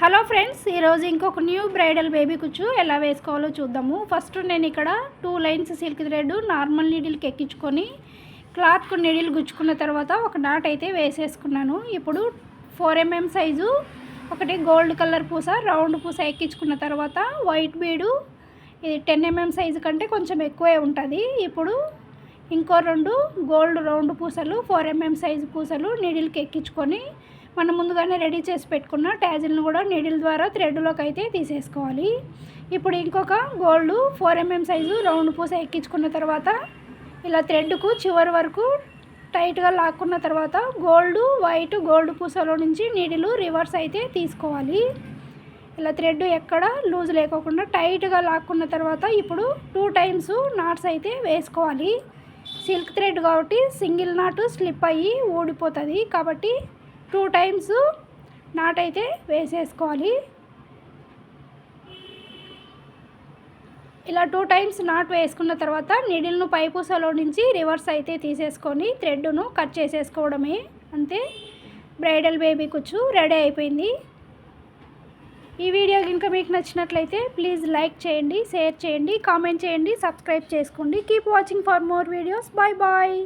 Hello friends, ఈరోజు ఇంకొక new bridal baby కుచ్చు ఎలా వేసుకోవాలో చూద్దాము. ఫస్ట్ నేను ఇక్కడ 2 లైన్స్ సిల్క్ థ్రెడ్ నార్మల్ నీడిల్కి ఎక్కించుకొని క్లాత్కు నీడిల్ గుచ్చుకున్న తర్వాత ఒక నాట్ అయితే వేసేసుకున్నాను. ఇప్పుడు 4 mm సైజు ఒకటి గోల్డ్ కలర్ పూస రౌండ్ పూస ఎక్కించుకున్న తర్వాత వైట్ బీడు ఇది 10 mm సైజు కంటే కొంచెం ఎక్కువే ఉంటుంది. ఇప్పుడు ఇంకో 2 గోల్డ్ రౌండ్ పూసలు 4 mm సైజు పూసలు నీడిల్కి ఎక్కించుకొని మనం ముందుగానే రెడీ చేసి పెట్టుకున్న ట్యాజిల్ను కూడా నీడిల్ ద్వారా థ్రెడ్లోకి అయితే తీసేసుకోవాలి. ఇప్పుడు ఇంకొక గోల్డ్ 4 mm సైజు రౌండ్ పూస ఎక్కించుకున్న తర్వాత ఇలా థ్రెడ్కు చివరి వరకు టైట్గా లాక్కున్న తర్వాత వైట్ గోల్డ్ పూసలో నుంచి నీడిల్ రివర్స్ అయితే తీసుకోవాలి. ఇలా థ్రెడ్ ఎక్కడ లూజ్ లేకోకుండా టైట్గా లాక్కున్న తర్వాత ఇప్పుడు 2 టైమ్స్ నాట్స్ అయితే వేసుకోవాలి. సిల్క్ థ్రెడ్ కాబట్టి సింగిల్ నాట్ స్లిప్ అయ్యి ఊడిపోతుంది కాబట్టి 2 టైమ్స్ నాట్ అయితే వేసేసుకోవాలి. ఇలా 2 టైమ్స్ నాట్ వేసుకున్న తర్వాత నీడిల్ను పైపూసలో నుంచి రివర్స్ అయితే తీసేసుకొని థ్రెడ్ను కట్ చేసేసుకోవడమే. అంతే, బ్రైడల్ బేబీ కుచ్చు రెడీ అయిపోయింది. ఈ వీడియో కనుక మీకు నచ్చినట్లయితే ప్లీజ్ లైక్ చేయండి, షేర్ చేయండి, కామెంట్ చేయండి, సబ్స్క్రైబ్ చేసుకోండి. Keep watching for more videos. Bye bye.